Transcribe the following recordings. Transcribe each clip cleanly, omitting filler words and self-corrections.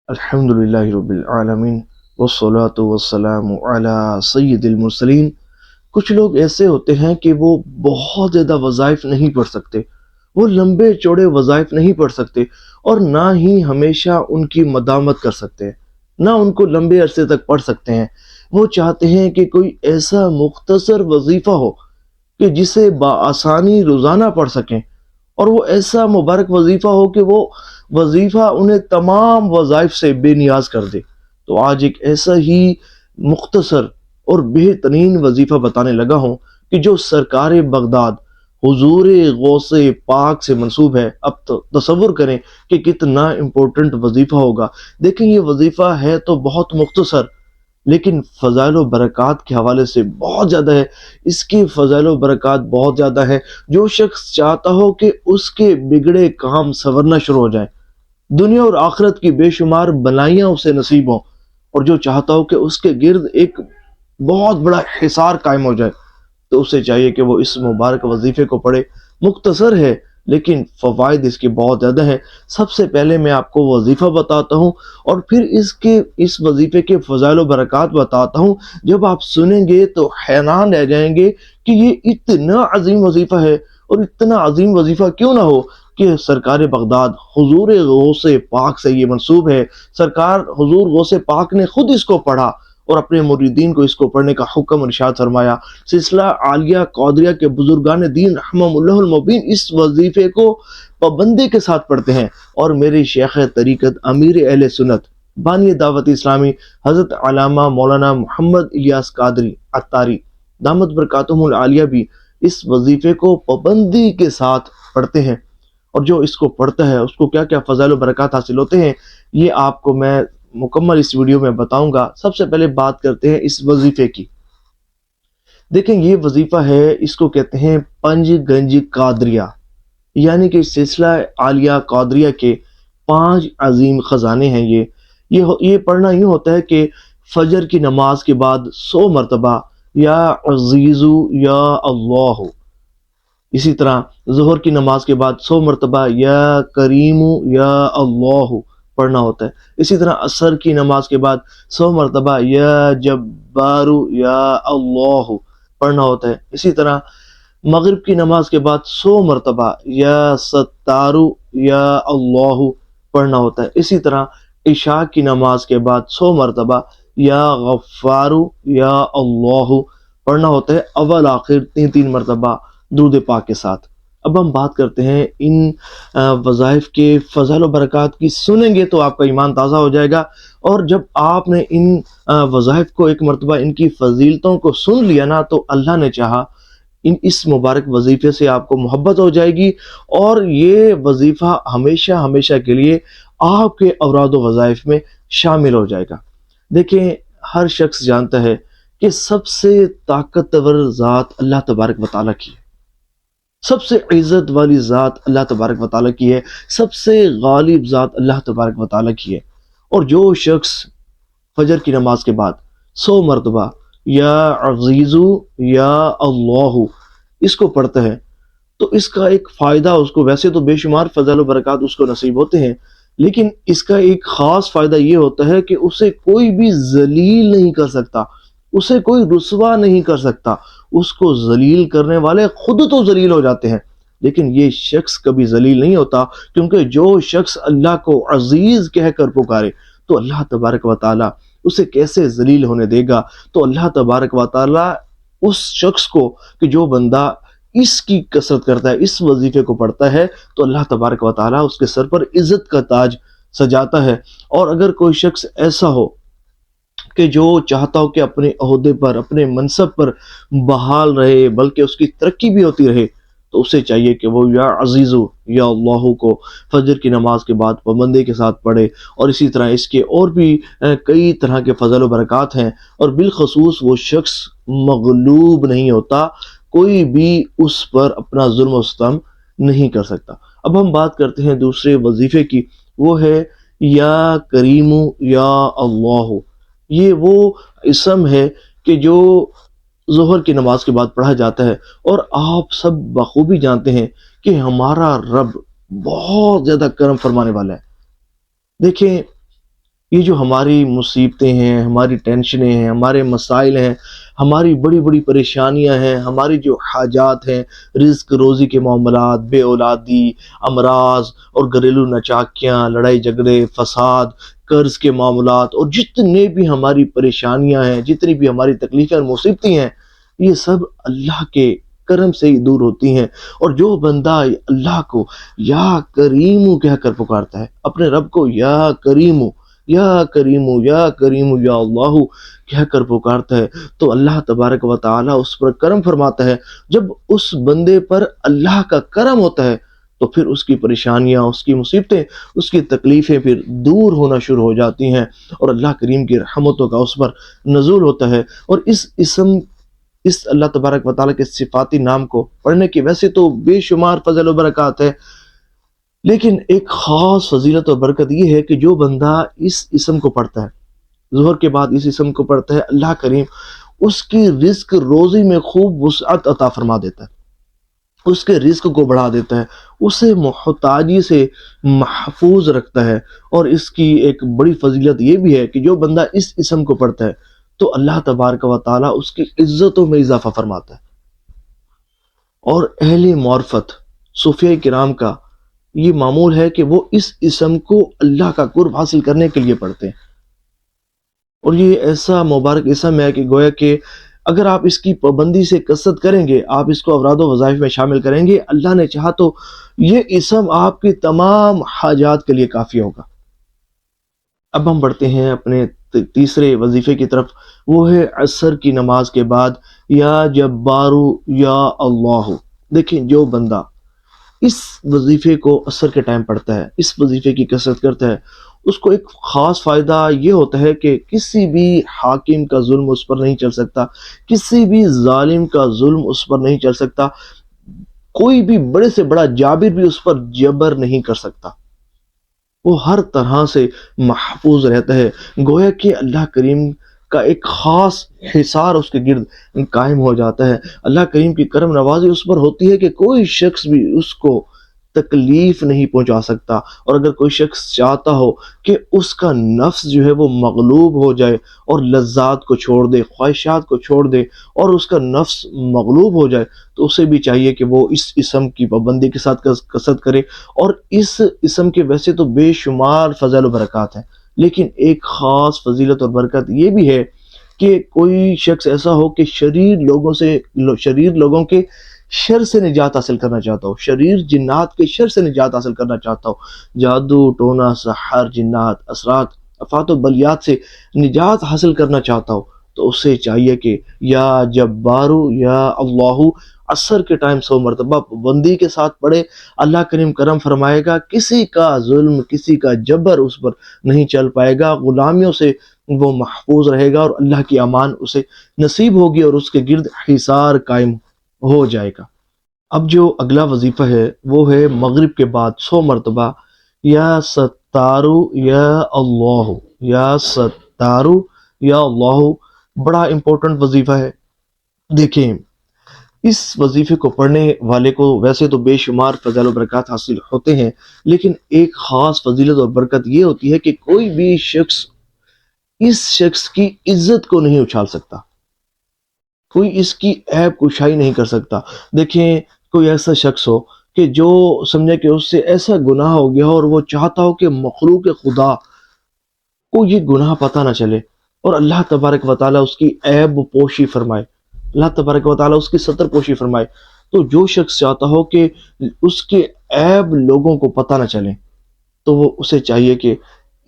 الحمدللہ رب العالمین والصلاة والسلام علی سید المرسلین۔ کچھ لوگ ایسے ہوتے ہیں کہ وہ بہت زیادہ وظائف نہیں پڑھ سکتے، وہ لمبے چوڑے وظائف نہیں پڑھ سکتے، اور نہ ہی ہمیشہ ان کی مداومت کر سکتے ہیں، نہ ان کو لمبے عرصے تک پڑھ سکتے ہیں۔ وہ چاہتے ہیں کہ کوئی ایسا مختصر وظیفہ ہو کہ جسے بآسانی روزانہ پڑھ سکیں، اور وہ ایسا مبارک وظیفہ ہو کہ وہ وظیفہ انہیں تمام وظائف سے بے نیاز کر دے۔ تو آج ایک ایسا ہی مختصر اور بہترین وظیفہ بتانے لگا ہوں کہ جو سرکار بغداد حضور غوث پاک سے منسوب ہے۔ اب تو تصور کریں کہ کتنا امپورٹنٹ وظیفہ ہوگا۔ دیکھیں، یہ وظیفہ ہے تو بہت مختصر، لیکن فضائل و برکات کے حوالے سے بہت زیادہ ہے۔ اس کی فضائل و برکات بہت زیادہ ہے۔ جو شخص چاہتا ہو کہ اس کے بگڑے کام سنورنا شروع ہو جائیں، دنیا اور آخرت کی بے شمار بلائیاں اسے نصیب ہوں، اور جو چاہتا ہو کہ اس کے گرد ایک بہت بڑا حصار قائم ہو جائے، تو اسے چاہیے کہ وہ اس مبارک وظیفے کو پڑھے۔ مختصر ہے لیکن فوائد اس کے بہت زیادہ ہیں۔ سب سے پہلے میں آپ کو وظیفہ بتاتا ہوں، اور پھر اس وظیفے کے فضائل و برکات بتاتا ہوں۔ جب آپ سنیں گے تو حیران رہ جائیں گے کہ یہ اتنا عظیم وظیفہ ہے، اور اتنا عظیم وظیفہ کیوں نہ ہو کہ سرکار بغداد حضور غوث پاک سے یہ منسوب ہے۔ سرکار حضور غوث پاک نے خود اس کو پڑھا اور اپنے مریدین کو اس کو پڑھنے کا حکم ارشاد فرمایا۔ سلسلہ عالیہ قادریہ کے بزرگان دین رحمہم اللہ المبین اس وظیفے کو پابندی کے ساتھ پڑھتے ہیں، اور میرے شیخ طریقت امیر اہل سنت بانی دعوت اسلامی حضرت علامہ مولانا محمد الیاس قادری عطاری دامت برکاتہم العالیہ بھی اس وظیفے کو پابندی کے ساتھ پڑھتے ہیں۔ اور جو اس کو پڑھتا ہے اس کو کیا کیا فضائل و برکات حاصل ہوتے ہیں، یہ آپ کو میں مکمل اس ویڈیو میں بتاؤں گا۔ سب سے پہلے بات کرتے ہیں اس وظیفے کی۔ دیکھیں، یہ وظیفہ ہے، اس کو کہتے ہیں پنج گنج قادریہ، یعنی کہ سلسلہ عالیہ قادریہ کے 5 عظیم خزانے ہیں۔ یہ پڑھنا یوں ہوتا ہے کہ فجر کی نماز کے بعد 100 مرتبہ یا عزیزو یا اللہ، اسی طرح ظہر کی نماز کے بعد 100 مرتبہ یا کریم یا اللہ پڑھنا ہوتا ہے۔ اسی طرح عصر کی نماز کے بعد 100 مرتبہ یا جبار یا اللہ پڑھنا ہوتا ہے۔ اسی طرح مغرب کی نماز کے بعد 100 مرتبہ یا ستار یا اللہ پڑھنا ہوتا ہے۔ اسی طرح عشاء کی نماز کے بعد 100 مرتبہ یا غفار یا اللہ پڑھنا ہوتا ہے، اول آخر 3 مرتبہ درود پاک کے ساتھ۔ اب ہم بات کرتے ہیں ان وظائف کے فضائل و برکات کی۔ سنیں گے تو آپ کا ایمان تازہ ہو جائے گا، اور جب آپ نے ان وظائف کو ایک مرتبہ ان کی فضیلتوں کو سن لیا نا، تو اللہ نے چاہا اس مبارک وظیفے سے آپ کو محبت ہو جائے گی، اور یہ وظیفہ ہمیشہ ہمیشہ کے لیے آپ کے اوراد و وظائف میں شامل ہو جائے گا۔ دیکھیں، ہر شخص جانتا ہے کہ سب سے طاقتور ذات اللہ تبارک و تعالیٰ کی ہے، سب سے عزت والی ذات اللہ تبارک و تعالیٰ کی ہے، سب سے غالب ذات اللہ تبارک و تعالیٰ کی ہے۔ اور جو شخص فجر کی نماز کے بعد 100 مرتبہ یا عزیزو یا اللہ اس کو پڑھتا ہے، تو اس کا ایک فائدہ اس کو، ویسے تو بے شمار فضائل و برکات اس کو نصیب ہوتے ہیں، لیکن اس کا ایک خاص فائدہ یہ ہوتا ہے کہ اسے کوئی بھی ذلیل نہیں کر سکتا، اسے کوئی رسوا نہیں کر سکتا۔ اس کو ذلیل کرنے والے خود تو ذلیل ہو جاتے ہیں، لیکن یہ شخص کبھی ذلیل نہیں ہوتا، کیونکہ جو شخص اللہ کو عزیز کہہ کر پکارے تو اللہ تبارک و تعالیٰ اسے کیسے ذلیل ہونے دے گا۔ تو اللہ تبارک و تعالیٰ اس شخص کو، کہ جو بندہ اس کی کثرت کرتا ہے، اس وظیفے کو پڑھتا ہے، تو اللہ تبارک و تعالیٰ اس کے سر پر عزت کا تاج سجاتا ہے۔ اور اگر کوئی شخص ایسا ہو کہ جو چاہتا ہو کہ اپنے عہدے پر، اپنے منصب پر بحال رہے، بلکہ اس کی ترقی بھی ہوتی رہے، تو اسے چاہیے کہ وہ یا عزیزو یا اللہ کو فجر کی نماز کے بعد پابندی کے ساتھ پڑھے۔ اور اسی طرح اس کے اور بھی کئی طرح کے فضل و برکات ہیں، اور بالخصوص وہ شخص مغلوب نہیں ہوتا، کوئی بھی اس پر اپنا ظلم و ستم نہیں کر سکتا۔ اب ہم بات کرتے ہیں دوسرے وظیفے کی، وہ ہے یا کریم یا اللہ۔ یہ وہ اسم ہے کہ جو ظہر کی نماز کے بعد پڑھا جاتا ہے، اور آپ سب بخوبی جانتے ہیں کہ ہمارا رب بہت زیادہ کرم فرمانے والا ہے۔ دیکھیں، یہ جو ہماری مصیبتیں ہیں، ہماری ٹینشنیں ہیں، ہمارے مسائل ہیں، ہماری بڑی بڑی پریشانیاں ہیں، ہماری جو حاجات ہیں، رزق روزی کے معاملات، بے اولادی، امراض اور گھریلو نچاکیاں، لڑائی جھگڑے، فساد، قرض کے معاملات، اور جتنے بھی ہماری پریشانیاں ہیں، جتنی بھی ہماری تکلیفیں اور مصیبتیں ہیں، یہ سب اللہ کے کرم سے ہی دور ہوتی ہیں۔ اور جو بندہ اللہ کو یا کریم کہہ کر پکارتا ہے، اپنے رب کو یا کریم، یا کریم، یا کریم، یا اللہ کہہ کر پکارتا ہے، تو اللہ تبارک و تعالی اس پر کرم فرماتا ہے۔ جب اس بندے پر اللہ کا کرم ہوتا ہے تو پھر اس کی پریشانیاں، اس کی مصیبتیں، اس کی تکلیفیں پھر دور ہونا شروع ہو جاتی ہیں، اور اللہ کریم کی رحمتوں کا اس پر نزول ہوتا ہے۔ اور اس اللہ تبارک و تعالیٰ کے صفاتی نام کو پڑھنے کی ویسے تو بے شمار فضل و برکات ہے، لیکن ایک خاص فضیلت اور برکت یہ ہے کہ جو بندہ اس اسم کو پڑھتا ہے، ظہر کے بعد اس اسم کو پڑھتا ہے، اللہ کریم اس کی رزق روزی میں خوب وسعت عطا فرما دیتا ہے، اس کے رزق کو بڑھا دیتا ہے، اسے محتاجی سے محفوظ رکھتا ہے۔ اور اس کی ایک بڑی فضیلت یہ بھی ہے کہ جو بندہ اس اسم کو پڑھتا ہے تو اللہ تبارک و تعالیٰ اس کی عزتوں میں اضافہ فرماتا ہے۔ اور اہل معرفت صوفیہ کرام کا یہ معمول ہے کہ وہ اس اسم کو اللہ کا قرب حاصل کرنے کے لیے پڑھتے ہیں، اور یہ ایسا مبارک اسم ہے کہ گویا کہ اگر آپ اس کی پابندی سے کثرت کریں گے، آپ اس کو اوراد و وظائف میں شامل کریں گے، اللہ نے چاہا تو یہ اسم آپ کی تمام حاجات کے لیے کافی ہوگا۔ اب ہم بڑھتے ہیں اپنے تیسرے وظیفے کی طرف، وہ ہے عصر کی نماز کے بعد یا جبارو یا اللہ۔ دیکھیں جو بندہ اس وظیفے کو عصر کے ٹائم پڑھتا ہے، اس وظیفے کی کثرت کرتا ہے، اس کو ایک خاص فائدہ یہ ہوتا ہے کہ کسی بھی حاکم کا ظلم اس پر نہیں چل سکتا، کسی بھی ظالم کا ظلم اس پر نہیں چل سکتا، کوئی بھی بڑے سے بڑا جابر بھی اس پر جبر نہیں کر سکتا، وہ ہر طرح سے محفوظ رہتا ہے۔ گویا کہ اللہ کریم کا ایک خاص حصار اس کے گرد قائم ہو جاتا ہے۔ اللہ کریم کی کرم نوازی اس پر ہوتی ہے کہ کوئی شخص بھی اس کو تکلیف نہیں پہنچا سکتا، اور اگر کوئی شخص چاہتا ہو کہ اس کا نفس جو ہے وہ مغلوب ہو جائے اور لذات کو چھوڑ دے، خواہشات کو چھوڑ دے، اور اس کا نفس مغلوب ہو جائے، تو اسے بھی چاہیے کہ وہ اس اسم کی پابندی کے ساتھ کثرت کرے۔ اور اس اسم کے ویسے تو بے شمار فضل و برکات ہیں، لیکن ایک خاص فضیلت اور برکت یہ بھی ہے کہ کوئی شخص ایسا ہو کہ شریر لوگوں کے شر سے نجات حاصل کرنا چاہتا ہو، شریر جنات کے شر سے نجات حاصل کرنا چاہتا ہو، جادو ٹونا سحر جنات اثرات افات و بلیات سے نجات حاصل کرنا چاہتا ہو، تو اسے چاہیے کہ یا جبارو یا اللہ عصر کے ٹائم 100 مرتبہ پابندی کے ساتھ پڑھے۔ اللہ کریم کرم فرمائے گا، کسی کا ظلم، کسی کا جبر اس پر نہیں چل پائے گا، غلامیوں سے وہ محفوظ رہے گا، اور اللہ کی امان اسے نصیب ہوگی، اور اس کے گرد حصار قائم ہو جائے گا۔ اب جو اگلا وظیفہ ہے وہ ہے مغرب کے بعد 100 مرتبہ یا ستارو یا اللہ، یا ستارو یا اللہ۔ بڑا امپورٹنٹ وظیفہ ہے۔ دیکھیں اس وظیفے کو پڑھنے والے کو ویسے تو بے شمار فضل و برکات حاصل ہوتے ہیں، لیکن ایک خاص فضیلت اور برکت یہ ہوتی ہے کہ کوئی بھی شخص اس شخص کی عزت کو نہیں اچھال سکتا، کوئی اس کی عیب کشائی نہیں کر سکتا۔ دیکھیں کوئی ایسا شخص ہو کہ جو سمجھے کہ اس سے ایسا گناہ ہو گیا اور وہ چاہتا ہو کہ مخلوق خدا کو یہ گناہ پتہ نہ چلے، اور اللہ تبارک و تعالیٰ اس کی عیب پوشی فرمائے، اللہ تبارک و تعالیٰ اس کی ستر پوشی فرمائے، تو جو شخص چاہتا ہو کہ اس کے عیب لوگوں کو پتہ نہ چلے، تو وہ اسے چاہیے کہ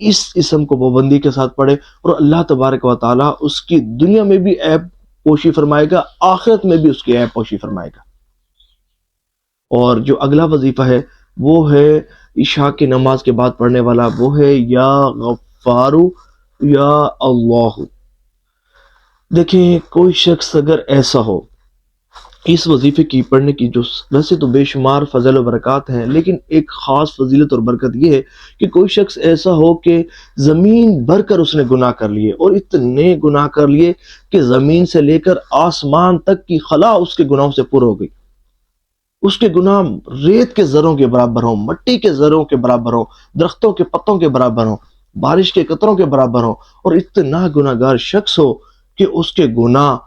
اس اسم کو پابندی کے ساتھ پڑھے، اور اللہ تبارک و تعالیٰ اس کی دنیا میں بھی عیب پوشی فرمائے گا، آخرت میں بھی اس کی عیب پوشی فرمائے گا۔ اور جو اگلا وظیفہ ہے وہ ہے عشاء کی نماز کے بعد پڑھنے والا، وہ ہے یا غفارو یا اللہ۔ دیکھیں کوئی شخص اگر ایسا ہو، اس وظیفے کی پڑھنے کی جو ویسے تو بے شمار فضل و برکات ہیں، لیکن ایک خاص فضیلت اور برکت یہ ہے کہ کوئی شخص ایسا ہو کہ زمین بھر کر اس نے گناہ کر لیے، اور اتنے گناہ کر لیے کہ زمین سے لے کر آسمان تک کی خلا اس کے گناہوں سے پر ہو گئی، اس کے گناہ ریت کے ذروں کے برابر ہوں، مٹی کے ذروں کے برابر ہوں، درختوں کے پتوں کے برابر ہوں، بارش کے قطروں کے برابر ہوں، اور اتنا گناہگار شخص ہو کہ اس کے گناہ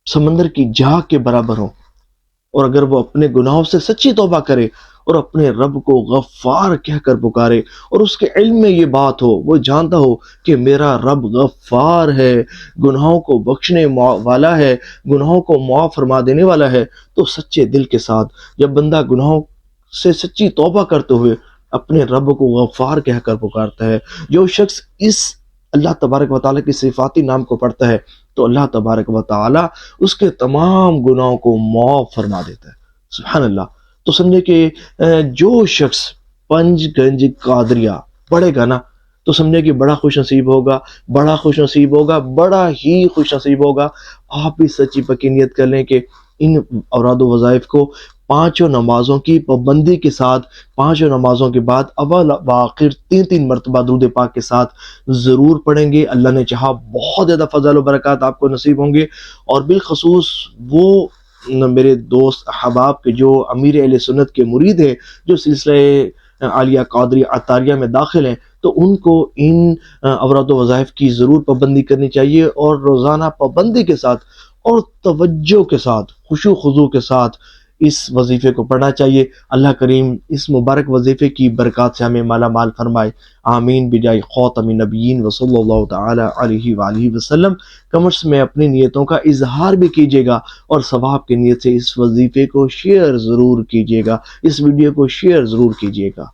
سمندر کی جھاگ کے برابر ہوں، اور اگر وہ اپنے گناہوں سے سچی توبہ کرے اور اپنے رب کو غفار کہہ کر پکارے، اور اس کے علم میں یہ بات ہو، وہ جانتا ہو کہ میرا رب غفار ہے، گناہوں کو بخشنے والا ہے، گناہوں کو معاف فرما دینے والا ہے، تو سچے دل کے ساتھ جب بندہ گناہوں سے سچی توبہ کرتے ہوئے اپنے رب کو غفار کہہ کر پکارتا ہے، جو شخص اس اللہ تبارک و تعالیٰ کی صفاتی نام کو پڑھتا ہے، تو اللہ تبارک و تعالیٰ اس کے تمام گناہوں کو معاف فرما دیتا ہے۔ سبحان اللہ۔ تو سمجھے کہ جو شخص پنج گنج قادریہ پڑھے گا نا، تو سمجھے کہ بڑا خوش نصیب ہوگا، بڑا خوش نصیب ہوگا، بڑا ہی خوش نصیب ہوگا۔ آپ بھی سچی پکی نیت کر لیں کہ ان اوراد و وظائف کو پانچوں نمازوں کی پابندی کے ساتھ، پانچوں نمازوں کے بعد اول و آخر تین مرتبہ درود پاک کے ساتھ ضرور پڑھیں گے۔ اللہ نے چاہا بہت زیادہ فضل و برکات آپ کو نصیب ہوں گے، اور بالخصوص وہ میرے دوست احباب کے جو امیر اہل سنت کے مرید ہیں، جو سلسلہ عالیہ قادری عطاریہ میں داخل ہیں، تو ان کو ان اوراد و وظائف کی ضرور پابندی کرنی چاہیے، اور روزانہ پابندی کے ساتھ اور توجہ کے ساتھ، خشوع خضوع کے ساتھ اس وظیفے کو پڑھنا چاہیے۔ اللہ کریم اس مبارک وظیفے کی برکات سے ہمیں مالا مال فرمائے، آمین بجائے خاتم النبیین وصلی اللہ تعالی علیہ وآلہ وسلم۔ کمنٹس میں اپنی نیتوں کا اظہار بھی کیجیے گا، اور ثواب کی نیت سے اس وظیفے کو شیئر ضرور کیجیے گا، اس ویڈیو کو شیئر ضرور کیجیے گا۔